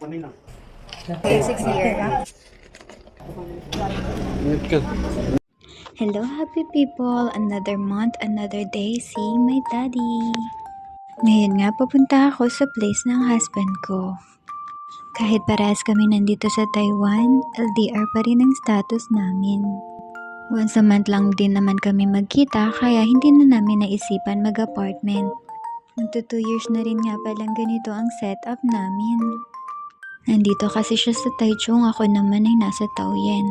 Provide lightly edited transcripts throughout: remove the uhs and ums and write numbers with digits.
kanina. Okay, 6 year. Hello, happy people! Another month, another day seeing my daddy. Ngayon nga, papunta ako sa place ng husband ko. Kahit parehas kami nandito sa Taiwan, LDR pa rin ang status namin. Once a month lang din naman kami magkita, kaya hindi na namin naisipan mag-apartment. Magto 2 years na rin nga palang ganito ang setup namin. Nandito kasi siya sa Taichung, ako naman ay nasa Taoyuan.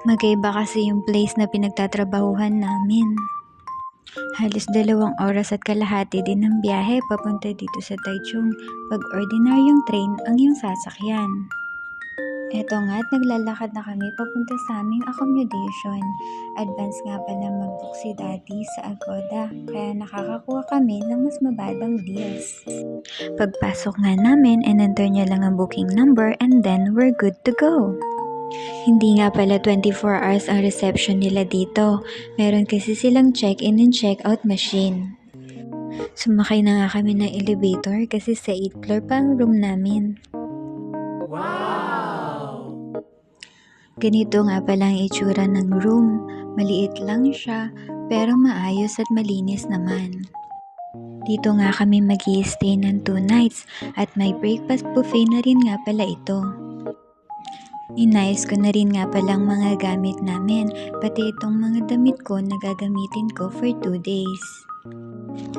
Magkaiba kasi yung place na pinagtatrabahuhan namin. Halos 2 oras at kalahati din ng biyahe papunta dito sa Taichung pag ordinaryong train ang iyong sasakyan. Eto nga at naglalakad na kami papunta sa aming accommodation. Advance nga pala mag-book si Daddy sa Agoda kaya nakakakuha kami ng mas mababang deals. Pagpasok nga namin, enter niya lang ang booking number and then we're good to go. Hindi nga pala 24 hours ang reception nila dito. Meron kasi silang check-in and check-out machine. Sumakay na nga kami ng elevator kasi sa 8th floor pa ang room namin. Wow! Ganito nga pala ang itsura ng room. Maliit lang siya pero maayos at malinis naman. Dito nga kami mag-i-stay ng 2 nights at may breakfast buffet na rin nga pala ito. Inayos ko na rin nga palang mga gamit namin, pati itong mga damit ko na gagamitin ko for 2 days.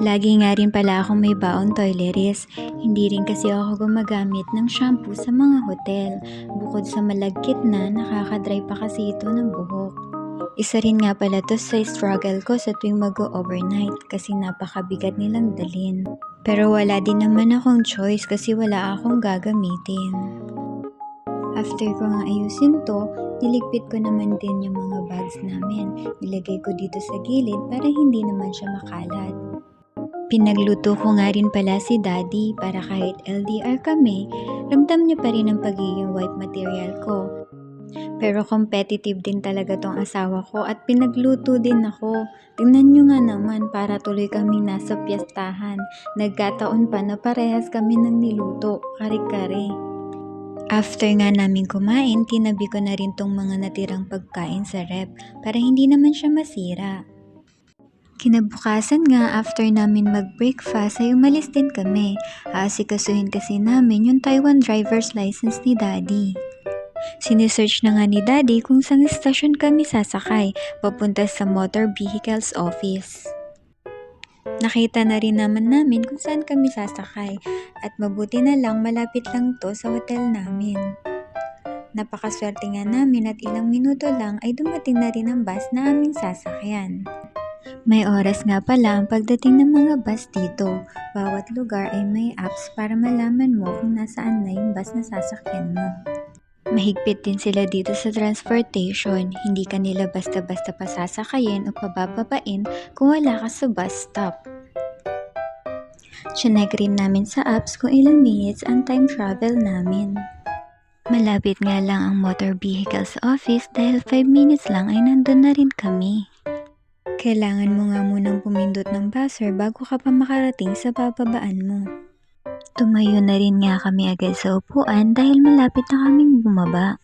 Lagi nga rin pala akong may baon toiletries, hindi rin kasi ako gumagamit ng shampoo sa mga hotel. Bukod sa malagkit na, nakakadry pa kasi ito ng buhok. Isa rin nga pala to sa struggle ko sa tuwing mag-overnight kasi napakabigat nilang dalhin. Pero wala din naman akong choice kasi wala akong gagamitin. After ko nga ayusin to, niligpit ko naman din yung mga bags namin. Nilagay ko dito sa gilid para hindi naman siya makalat. Pinagluto ko nga rin pala si Daddy para kahit LDR kami, ramdam niya pa rin ang pagiging wife material ko. Pero competitive din talaga tong asawa ko at pinagluto din ako. Tingnan nyo nga naman para tuloy kami nasa piyastahan. Nagkataon pa na parehas kami ng niluto, kare-kare. After nga namin kumain, tinabi ko na rin tong mga natirang pagkain sa rep para hindi naman siya masira. Kinabukasan nga after namin mag-breakfast ay umalis din kami. Aasikasuhin kasi namin yung Taiwan driver's license ni Daddy. Sinesearch na nga ni Daddy kung saan stasyon kami sasakay papunta sa motor vehicles office. Nakita na rin naman namin kung saan kami sasakay at mabuti na lang malapit lang to sa hotel namin. Napakaswerte nga namin at ilang minuto lang ay dumating na rin ang bus na aming sasakyan. May oras nga pala ang pagdating ng mga bus dito. Bawat lugar ay may apps para malaman mo kung nasaan na yung bus na sasakyan mo. Mahigpit din sila dito sa transportation. Hindi ka nila basta-basta pasasakayin o pabababain kung wala ka sa bus stop. Chinek rin namin sa apps kung ilang minutes ang time travel namin. Malapit nga lang ang motor vehicles office dahil 5 minutes lang ay nandun na rin kami. Kailangan mo nga munang pumindot ng buzzer bago ka pa makarating sa bababaan mo. Tumayo na rin nga kami agad sa upuan dahil malapit na kaming bumaba.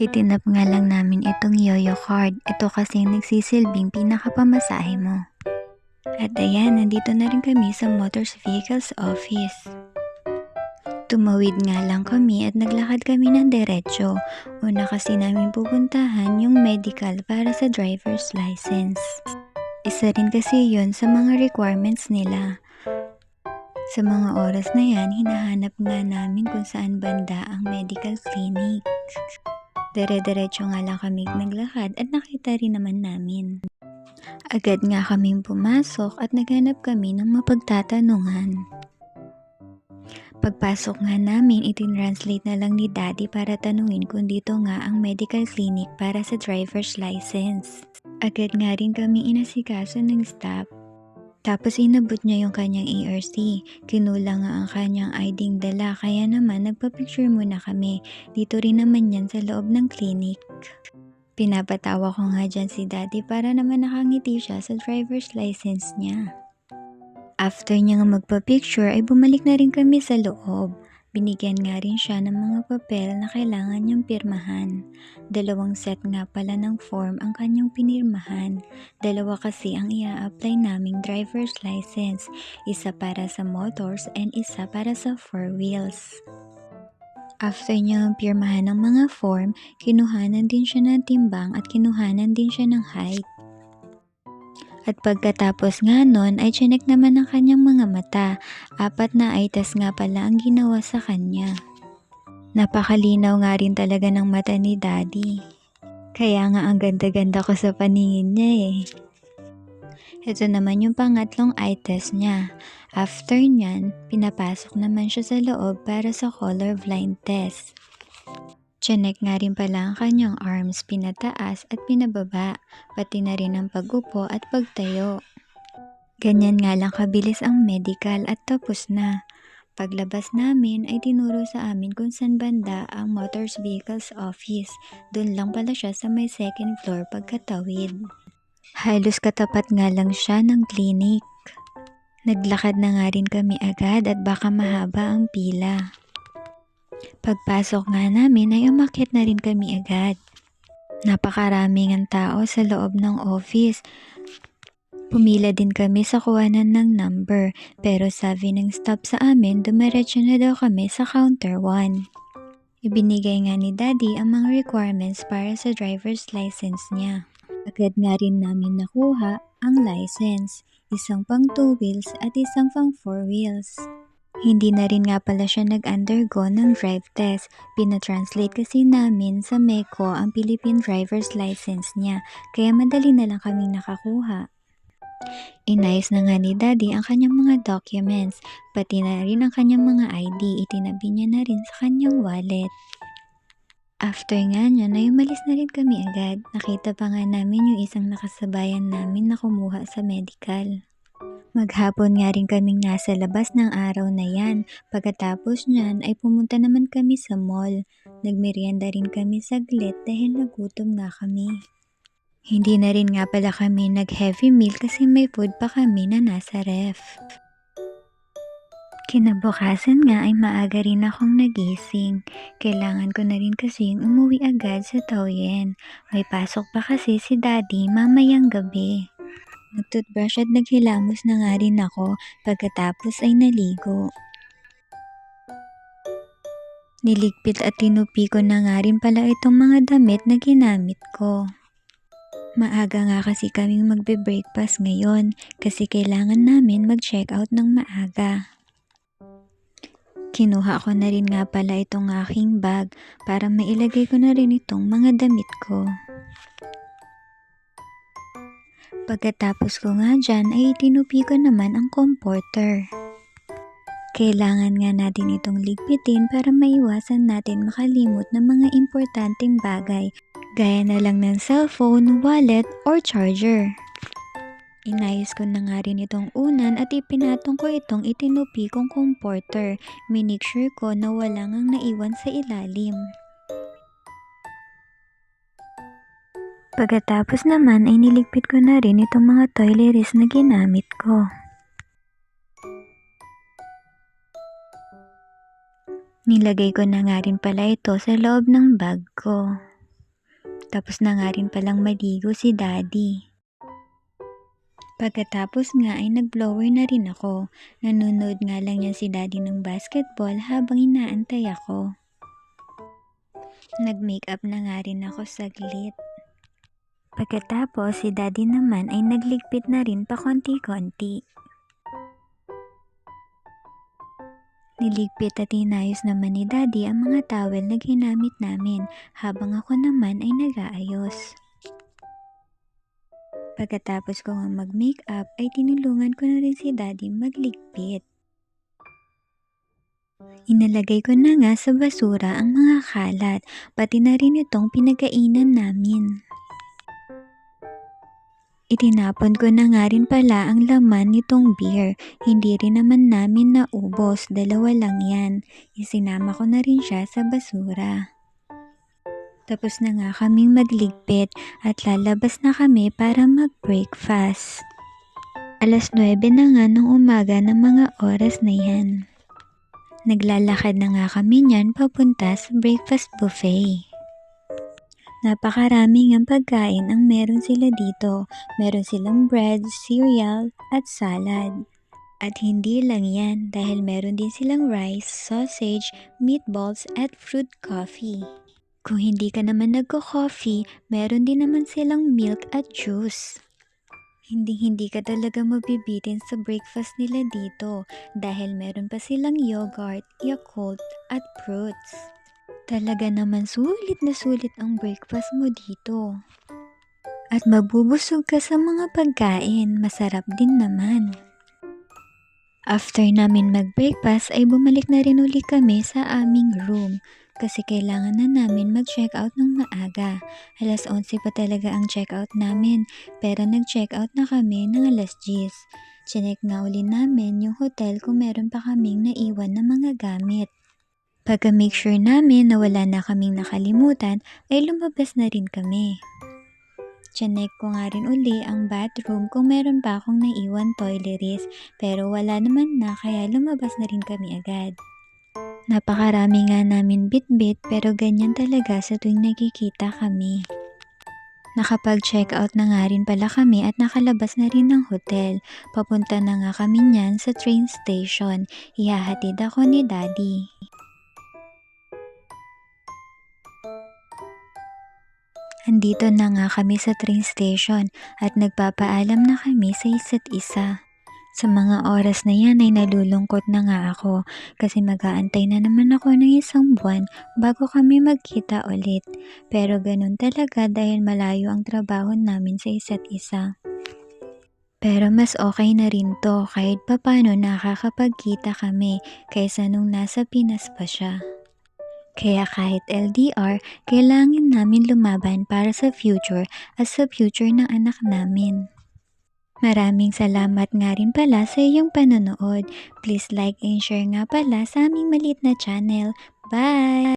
Itinap nga lang namin itong Yoyo card. Ito kasi nagsisilbing pinakapamasahe mo. At ayan, nandito na rin kami sa motor vehicles office. Tumawid nga lang kami at naglakad kami ng diretso. Una kasi namin pupuntahan yung medical para sa driver's license. Isa rin kasi yun sa mga requirements nila. Sa mga oras na yan, hinahanap nga namin kung saan banda ang medical clinic. Dire-diretso nga lang kami naglakad at nakita rin naman namin. Agad nga kaming pumasok at naghanap kami ng mapagtatanungan. Pagpasok nga namin, itinranslate na lang ni Daddy para tanungin kung dito nga ang medical clinic para sa driver's license. Agad nga rin kami inasikaso ng staff. Tapos inabot niya yung kanyang ARC. Kinulang nga ang kanyang ID dala kaya naman nagpa-picture muna kami. Dito rin naman yan sa loob ng clinic. Pinapatawa ko nga dyan si Daddy para naman nakangiti siya sa driver's license niya. After niya nga magpa-picture ay bumalik na rin kami sa loob. Binigyan nga rin siya ng mga papel na kailangan niyang pirmahan. 2 set nga pala ng form ang kanyang pinirmahan. 2 kasi ang ia-apply naming driver's license. Isa para sa motors and isa para sa 4 wheels. After niyang pirmahan ng mga form, kinuhanan din siya ng timbang at kinuhanan din siya ng height. At pagkatapos nga nun ay chinek naman ang kanyang mga mata. 4 na eye test nga pala ang ginawa sa kanya. Napakalinaw nga rin talaga ng mata ni Daddy. Kaya nga ang ganda-ganda ko sa paningin niya eh. Ito naman yung pangatlong eye test niya. After nyan, pinapasok naman siya sa loob para sa color blind test. Chinek nga rin pala ang kanyang arms, pinataas at pinababa, pati na rin ang pag-upo at pagtayo. Ganyan nga lang kabilis ang medical at tapos na. Paglabas namin ay tinuro sa amin kung saan banda ang Motor Vehicles Office. Doon lang pala siya sa may 2nd floor pagkatawid. Halos katapat nga lang siya ng clinic. Naglakad na nga rin kami agad at baka mahaba ang pila. Pagpasok nga namin ay umakyat na rin kami agad. Napakaraming ang tao sa loob ng office. Pumila din kami sa kuhanan ng number, pero sabi ng staff sa amin dumiretso na daw kami sa counter 1. Ibinigay nga ni Daddy ang mga requirements para sa driver's license niya. Agad nga rin namin nakuha ang license, isang pang 2 wheels at isang pang 4 wheels. Hindi na rin nga pala siya nag-undergo ng drive test. Pinatranslate kasi namin sa MECO ang Philippine driver's license niya, kaya madali na lang kaming nakakuha. Inayos na nga ni Daddy ang kanyang mga documents, pati na rin ang kanyang mga ID, itinabi niya na rin sa kanyang wallet. After nga niyan ay umalis na rin kami agad. Nakita pa nga namin yung isang nakasabayan namin na kumuha sa medical. Maghapon nga rin kaming nasa labas ng araw na yan. Pagkatapos niyan ay pumunta naman kami sa mall. Nagmerienda rin kami saglit dahil nagutom nga kami. Hindi na rin nga pala kami nag-heavy meal kasi may food pa kami na nasa ref. Kinabukasan nga ay maaga rin akong nagising. Kailangan ko na rin kasing umuwi agad sa Taoyuan. May pasok pa kasi si Daddy mamayang gabi. Nagtoothbrush at naghilamos na nga rin ako, pagkatapos ay naligo. Niligpit at tinupi ko na nga rin pala itong mga damit na ginamit ko. Maaga nga kasi kaming magbe-breakfast ngayon kasi kailangan namin mag-check out ng maaga. Kinuha ko na rin nga pala itong aking bag para mailagay ko na rin itong mga damit ko. Pagkatapos ko nga dyan ay itinupi ko naman ang comforter. Kailangan nga natin itong ligpitin para maiwasan natin makalimot ng mga importanteng bagay gaya na lang ng cellphone, wallet, or charger. Inayos ko na nga rin itong unan at ipinatong ko itong itinupi kong comforter. Make sure ko na walang ang naiwan sa ilalim. Pagkatapos naman ay niligpit ko na rin itong mga toiletries na ginamit ko. Nilagay ko na nga rin pala ito sa loob ng bag ko. Tapos na nga rin palang maligo si Daddy. Pagkatapos nga ay nag-blower na rin ako. Nanonood nga lang yan si Daddy ng basketball habang inaantay ako. Nag-makeup na nga rin ako saglit. Pagkatapos, si Daddy naman ay nagligpit na rin pa konti-konti. Niligpit at inayos naman ni Daddy ang mga towel na ginamit namin habang ako naman ay nag-aayos. Pagkatapos ko nga mag-makeup ay tinulungan ko na rin si Daddy magligpit. Inalagay ko na nga sa basura ang mga kalat, pati na rin itong pinagkainan namin. Itinapon ko na nga rin pala ang laman nitong beer. Hindi rin naman namin naubos, 2 lang yan. Isinama ko na rin siya sa basura. Tapos na nga kaming magligpit at lalabas na kami para mag-breakfast. 9:00 na nga ng umaga ng mga oras na yan. Naglalakad na nga kami niyan papunta sa breakfast buffet. Napakarami ngang pagkain ang meron sila dito. Meron silang bread, cereal, at salad. At hindi lang yan dahil meron din silang rice, sausage, meatballs, at fruit coffee. Kung hindi ka naman nagko-coffee, meron din naman silang milk at juice. Hindi ka talaga mabibitin sa breakfast nila dito dahil meron pa silang yogurt, Yakult, at fruits. Talaga naman sulit na sulit ang breakfast mo dito. At mabubusog ka sa mga pagkain, masarap din naman. After namin mag-breakfast ay bumalik na rin uli kami sa aming room kasi kailangan na namin mag-check out ng maaga. 11:11 pa talaga ang check out namin pero nag-check out na kami ng 10:10. Chinek nga uli namin yung hotel kung meron pa kaming naiwan na mga gamit. Pagka-make sure namin na wala na kaming nakalimutan, ay lumabas na rin kami. Chinek ko nga rin uli ang bathroom kung meron pa akong naiwan toiletries, pero wala naman na kaya lumabas na rin kami agad. Napakarami nga namin bitbit pero ganyan talaga sa tuwing nagkikita kami. Nakapag-check out na nga rin pala kami at nakalabas na rin ng hotel. Papunta na nga kami niyan sa train station. Ihahatid ako ni Daddy. Andito na nga kami sa train station at nagpapaalam na kami sa isa't isa. Sa mga oras na yan ay nalulungkot na nga ako kasi mag-aantay na naman ako ng 1 buwan bago kami magkita ulit. Pero ganun talaga dahil malayo ang trabaho namin sa isa't isa. Pero mas okay na rin to kahit papano nakakapagkita kami kaysa nung nasa Pinas pa siya. Kaya kahit LDR, kailangan namin lumaban para sa future at sa future ng anak namin. Maraming salamat nga rin pala sa iyong panonood. Please like and share nga pala sa aming maliit na channel. Bye!